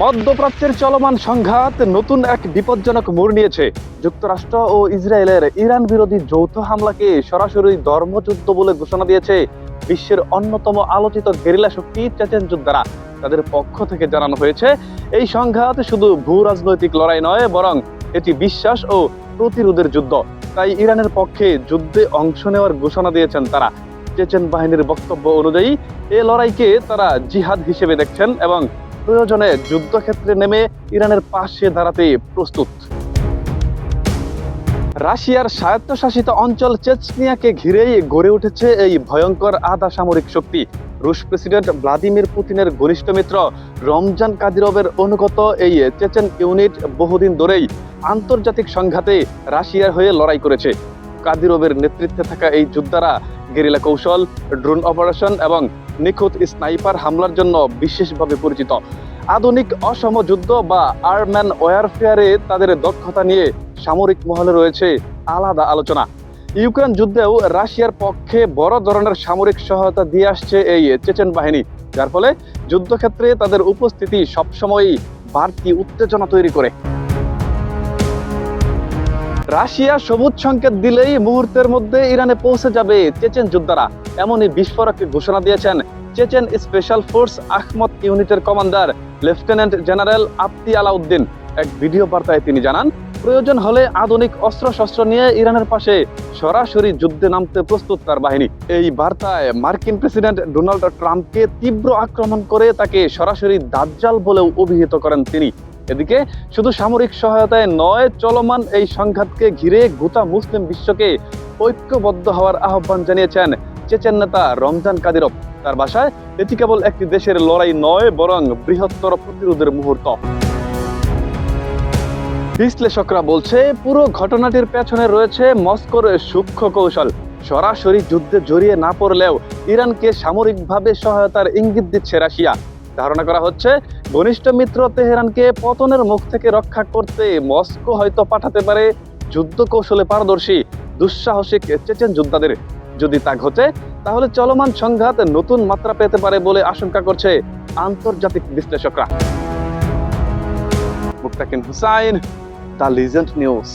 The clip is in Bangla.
মধ্যপ্রাচ্যের চলমান সংঘাত নতুন এক বিপজ্জনক মোড় নিয়েছে। যুক্তরাষ্ট্র ও ইসরায়েলের ইরান বিরোধী যৌথ হামলাকে সরাসরি ধর্মযুদ্ধ বলে ঘোষণা দিয়েছে বিশ্বের অন্যতম আলোচিত গেরিলা শক্তি চেচেন যোদ্ধারা। তাদের পক্ষ থেকে জানানো হয়েছে, এই সংঘাত শুধু ভূ রাজনৈতিক লড়াই নয়, বরং এটি বিশ্বাস ও প্রতিরোধের যুদ্ধ। তাই ইরানের পক্ষে যুদ্ধে অংশ নেওয়ার ঘোষণা দিয়েছেন তারা। চেচেন বাহিনীর বক্তব্য অনুযায়ী এ লড়াইকে তারা জিহাদ হিসেবে দেখছেন এবং প্রয়োজনে যুদ্ধক্ষেত্রে নেমে ইরানের পাশে দাঁড়াতে প্রস্তুত। রাশিয়ার স্বায়ত্তশাসিত অঞ্চল চেচনিয়াকে ঘিরেই গড়ে উঠেছে এই ভয়ঙ্কর আধা সামরিক শক্তি। রুশ প্রেসিডেন্ট ভ্লাদিমির পুতিনের ঘনিষ্ঠ মিত্র রমজান কাদিরভের অনুগত এই চেচেন ইউনিট বহুদিন ধরেই আন্তর্জাতিক সংঘাতে রাশিয়ার হয়ে লড়াই করেছে। কাদিরভের নেতৃত্বে থাকা এই যোদ্ধারা গেরিলা কৌশল, ড্রোন অপারেশন এবং নিখুঁত স্নাইপার হামলার জন্য বিশেষভাবে পরিচিত। আধুনিক অসম যুদ্ধ বা আরম্যান ওয়ারফেয়ারে তাদের দক্ষতা নিয়ে সামরিক মহলে রয়েছে আলাদা আলোচনা। ইউক্রেন যুদ্ধেও রাশিয়ার পক্ষে বড় ধরনের সামরিক সহায়তা দিয়ে আসছে এই চেচেন বাহিনী, যার ফলে যুদ্ধক্ষেত্রে তাদের উপস্থিতি সবসময়ই বাড়তি উত্তেজনা তৈরি করে। রাশিয়া সবুজ সংকেত দিলেই মুহূর্তের মধ্যে ইরানে পৌঁছে যাবে চেচেন যোদ্ধারা, এমনই বিস্ফোরক ঘোষণা দিয়েছেন চেচেন স্পেশাল ফোর্স আহমদ ইউনিটের কমান্ডার লেফটেন্যান্ট জেনারেল আপ্তি আলাউদ্দিন। এক ভিডিও বার্তায় তিনি জানান, প্রয়োজন হলে আধুনিক অস্ত্রশস্ত্র নিয়ে ইরানের পাশে সরাসরি যুদ্ধে নামতে প্রস্তুত তার বাহিনী। এই বার্তায় মার্কিন প্রেসিডেন্ট ডোনাল্ড ট্রাম্পকে তীব্র আক্রমণ করে তাকে সরাসরি দাজ্জাল বলেও অভিহিত করেন তিনি। এদিকে শুধু সামরিক সহায়তায় নয়, চলমান এই সংঘাতকে ঘিরে গোটা মুসলিম বিশ্বকে ঐক্যবদ্ধ হওয়ার আহ্বান জানিয়েছেন চেচেন নেতা রমজান কাদিরভ। তার ভাষায়, এটি কেবল একটি দেশের লড়াই নয়, বরং বৃহত্তর প্রতিরোধের মুহূর্ত। বিশ্লেষকরা বলছে, পুরো ঘটনাটির পেছনে রয়েছে মস্কোর সূক্ষ্ম কৌশল। সরাসরি যুদ্ধে জড়িয়ে না পড়লেও ইরানকে সামরিকভাবে সহায়তার ইঙ্গিত দিচ্ছে রাশিয়া। ধারণা করা হচ্ছে, ঘনিষ্ঠ মিত্র তেহরানকে পতনের মুখ থেকে রক্ষা করতে মস্কো হয়তো পাঠাতে পারে যুদ্ধ কৌশলে পারদর্শী দুঃসাহসিক চেচেন যোদ্ধাদের। যদি তা ঘটে, তাহলে চলমান সংঘাত নতুন মাত্রা পেতে পারে বলে আশঙ্কা করছে আন্তর্জাতিক বিশ্লেষকরা। মুক্তাকিন হুসাইন, দ্য লিজেন্ড নিউজ।